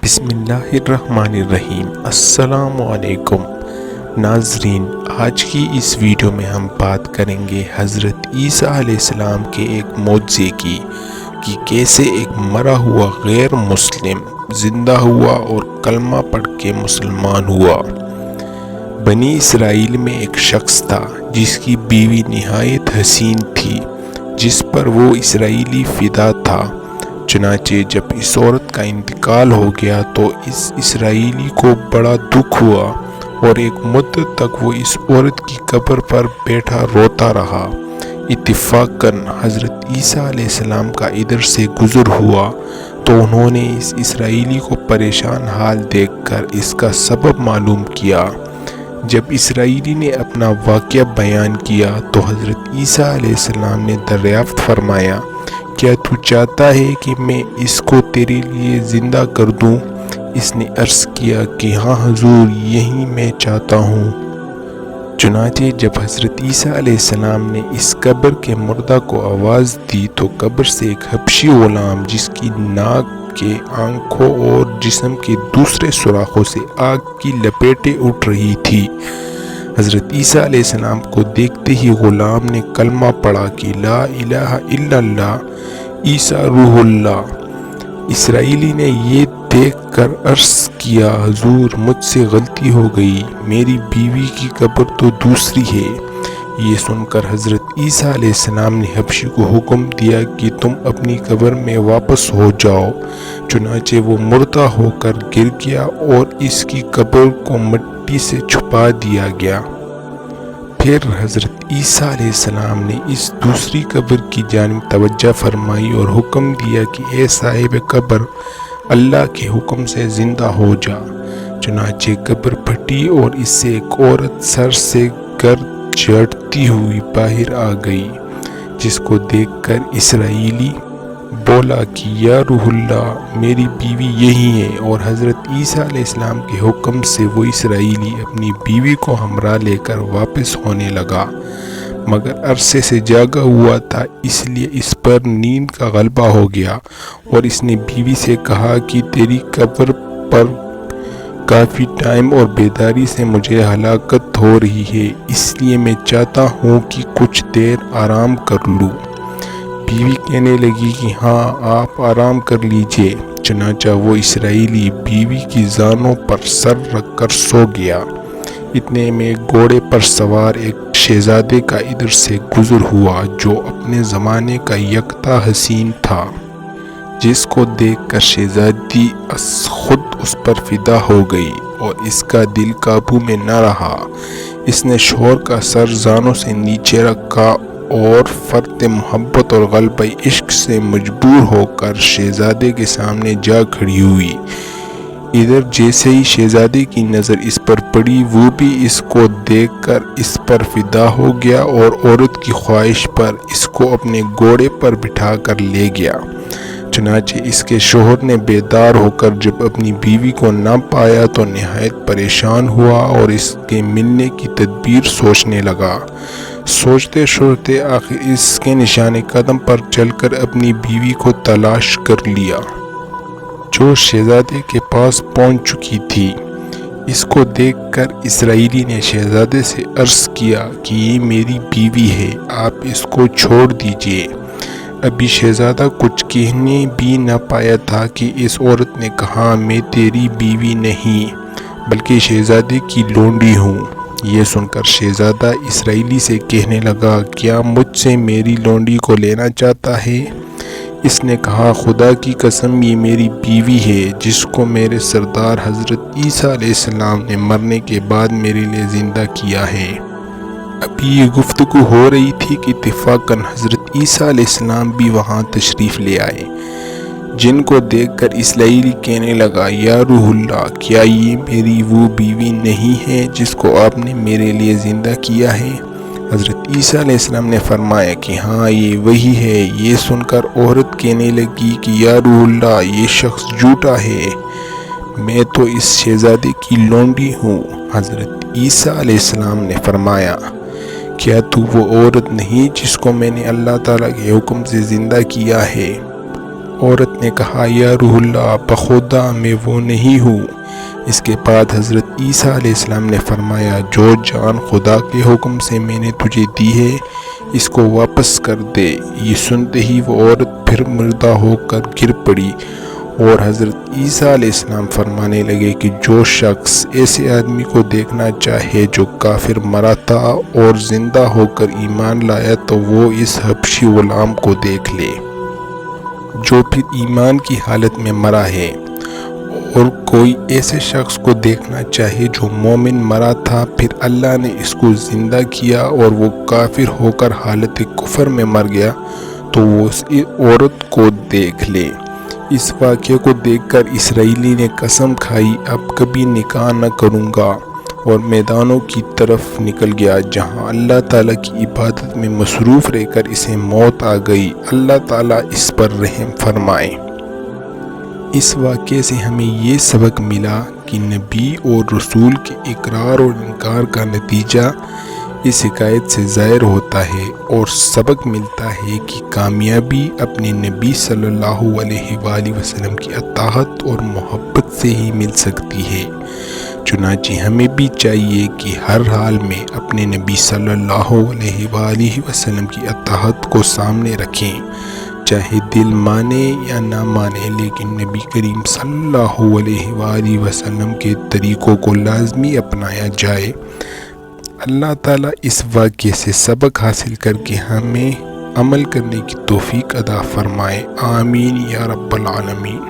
بسم اللہ الرحمن الرحیم۔ السلام علیکم ناظرین، آج کی اس ویڈیو میں ہم بات کریں گے حضرت عیسیٰ علیہ السلام کے ایک معجزے کی کہ کیسے ایک مرا ہوا غیر مسلم زندہ ہوا اور کلمہ پڑھ کے مسلمان ہوا۔ بنی اسرائیل میں ایک شخص تھا جس کی بیوی نہایت حسین تھی، جس پر وہ اسرائیلی فدا تھا۔ چنانچہ جب اس عورت کا انتقال ہو گیا تو اس اسرائیلی کو بڑا دکھ ہوا اور ایک مدت تک وہ اس عورت کی قبر پر بیٹھا روتا رہا۔ اتفاقاً حضرت عیسیٰ علیہ السلام کا ادھر سے گزر ہوا تو انہوں نے اس اسرائیلی کو پریشان حال دیکھ کر اس کا سبب معلوم کیا۔ جب اسرائیلی نے اپنا واقعہ بیان کیا تو حضرت عیسیٰ علیہ السلام نے دریافت فرمایا، کیا تو چاہتا ہے کہ میں اس کو تیرے لیے زندہ کر دوں؟ اس نے عرض کیا کہ ہاں حضور، یہی میں چاہتا ہوں۔ چنانچہ جب حضرت عیسیٰ علیہ السلام نے اس قبر کے مردہ کو آواز دی تو قبر سے ایک حبشی غلام، جس کی ناک کے، آنکھوں اور جسم کے دوسرے سوراخوں سے آگ کی لپیٹیں اٹھ رہی تھی، حضرت عیسیٰ علیہ السلام کو دیکھتے ہی غلام نے کلمہ پڑھا کہ لا الہ الا اللہ عیسیٰ روح اللہ۔ اسرائیلی نے یہ دیکھ کر عرض کیا، حضور مجھ سے غلطی ہو گئی، میری بیوی کی قبر تو دوسری ہے۔ یہ سن کر حضرت عیسیٰ علیہ السلام نے حبشی کو حکم دیا کہ تم اپنی قبر میں واپس ہو جاؤ۔ چنانچہ وہ مردہ ہو کر گر گیا اور اس کی قبر کو مٹی سے چھپا دیا گیا۔ پھر حضرت عیسیٰ علیہ السلام نے اس دوسری قبر کی جانب توجہ فرمائی اور حکم دیا کہ اے صاحب قبر، اللہ کے حکم سے زندہ ہو جا۔ چنانچہ قبر پھٹی اور اس سے ایک عورت سر سے گرد جھاڑتی ہوئی باہر آ گئی، جس کو دیکھ کر اسرائیلی بولا کہ یا روح اللہ، میری بیوی یہی ہے، اور حضرت عیسیٰ علیہ السلام کے حکم سے وہ اسرائیلی اپنی بیوی کو ہمراہ لے کر واپس ہونے لگا، مگر عرصے سے جاگا ہوا تھا، اس لیے اس پر نیند کا غلبہ ہو گیا، اور اس نے بیوی سے کہا کہ تیری قبر پر کافی ٹائم اور بیداری سے مجھے ہلاکت ہو رہی ہے، اس لیے میں چاہتا ہوں کہ کچھ دیر آرام کر لوں۔ بیوی کہنے لگی کہ ہاں، آپ آرام کر لیجئے۔ چنانچہ وہ اسرائیلی بیوی کی زانوں پر سر رکھ کر سو گیا۔ اتنے میں گھوڑے پر سوار ایک شہزادے کا ادھر سے گزر ہوا جو اپنے زمانے کا یکتا حسین تھا، جس کو دیکھ کر شہزادی خود اس پر فدا ہو گئی اور اس کا دل قابو میں نہ رہا۔ اس نے شوہر کا سر زانوں سے نیچے رکھا اور فرط محبت اور غلبہ عشق سے مجبور ہو کر شہزادے کے سامنے جا کھڑی ہوئی۔ ادھر جیسے ہی شہزادے کی نظر اس پر پڑی، وہ بھی اس کو دیکھ کر اس پر فدا ہو گیا اور عورت کی خواہش پر اس کو اپنے گھوڑے پر بٹھا کر لے گیا۔ چنانچہ اس کے شوہر نے بیدار ہو کر جب اپنی بیوی کو نہ پایا تو نہایت پریشان ہوا اور اس کے ملنے کی تدبیر سوچنے لگا۔ سوچتے سوچتے آخر اس کے نشان قدم پر چل کر اپنی بیوی کو تلاش کر لیا، جو شہزادے کے پاس پہنچ چکی تھی۔ اس کو دیکھ کر اسرائیلی نے شہزادے سے عرض کیا کہ یہ میری بیوی ہے، آپ اس کو چھوڑ دیجئے۔ ابھی شہزادہ کچھ کہنے بھی نہ پایا تھا کہ اس عورت نے کہا، میں تیری بیوی نہیں بلکہ شہزادے کی لونڈی ہوں۔ یہ سن کر شہزادہ اسرائیلی سے کہنے لگا، کیا مجھ سے میری لونڈی کو لینا چاہتا ہے؟ اس نے کہا، خدا کی قسم، یہ میری بیوی ہے جس کو میرے سردار حضرت عیسیٰ علیہ السلام نے مرنے کے بعد میرے لیے زندہ کیا ہے۔ ابھی یہ گفتگو ہو رہی تھی کہ اتفاقاً حضرت عیسیٰ علیہ السلام بھی وہاں تشریف لے آئے، جن کو دیکھ کر اسرائیلی کہنے لگا، یا روح اللہ، کیا یہ میری وہ بیوی نہیں ہے جس کو آپ نے میرے لیے زندہ کیا ہے؟ حضرت عیسیٰ علیہ السلام نے فرمایا کہ ہاں، یہ وہی ہے۔ یہ سن کر عورت کہنے لگی کہ یا روح اللہ، یہ شخص جھوٹا ہے، میں تو اس شہزادے کی لونڈی ہوں۔ حضرت عیسیٰ علیہ السلام نے فرمایا، کیا تو وہ عورت نہیں جس کو میں نے اللہ تعالیٰ کے حکم سے زندہ کیا ہے؟ عورت نے کہا یا روح اللہ بخدا میں وہ نہیں ہوں۔ اس کے بعد حضرت عیسیٰ علیہ السلام نے فرمایا جو جان خدا کے حکم سے میں نے تجھے دی ہے اس کو واپس کر دے۔ یہ سنتے ہی وہ عورت پھر مردہ ہو کر گر پڑی، اور حضرت عیسیٰ علیہ السلام فرمانے لگے کہ جو شخص ایسے آدمی کو دیکھنا چاہے جو کافر مرا تھا اور زندہ ہو کر ایمان لایا تو وہ اس حبشی غلام کو دیکھ لے جو پھر ایمان کی حالت میں مرا ہے، اور کوئی ایسے شخص کو دیکھنا چاہے جو مومن مرا تھا پھر اللہ نے اس کو زندہ کیا اور وہ کافر ہو کر حالت کفر میں مر گیا تو وہ اس عورت کو دیکھ لے۔ اس واقعے کو دیکھ کر اسرائیلی نے قسم کھائی اب کبھی نکاح نہ کروں گا، اور میدانوں کی طرف نکل گیا جہاں اللہ تعالیٰ کی عبادت میں مصروف رہ کر اسے موت آ گئی۔ اللہ تعالیٰ اس پر رحم فرمائے۔ اس واقعے سے ہمیں یہ سبق ملا کہ نبی اور رسول کے اقرار اور انکار کا نتیجہ اس حکایت سے ظاہر ہوتا ہے، اور سبق ملتا ہے کہ کامیابی اپنے نبی صلی اللہ علیہ وآلہ وسلم کی اطاعت اور محبت سے ہی مل سکتی ہے۔ چنانچہ ہمیں بھی چاہیے کہ ہر حال میں اپنے نبی صلی اللہ علیہ وآلہ وسلم کی اطاعت کو سامنے رکھیں، چاہے دل مانے یا نہ مانے، لیکن نبی کریم صلی اللہ علیہ وآلہ وسلم کے طریقوں کو لازمی اپنایا جائے۔ اللہ تعالیٰ اس واقعے سے سبق حاصل کر کے ہمیں عمل کرنے کی توفیق عطا فرمائے۔ آمین یا رب العالمین۔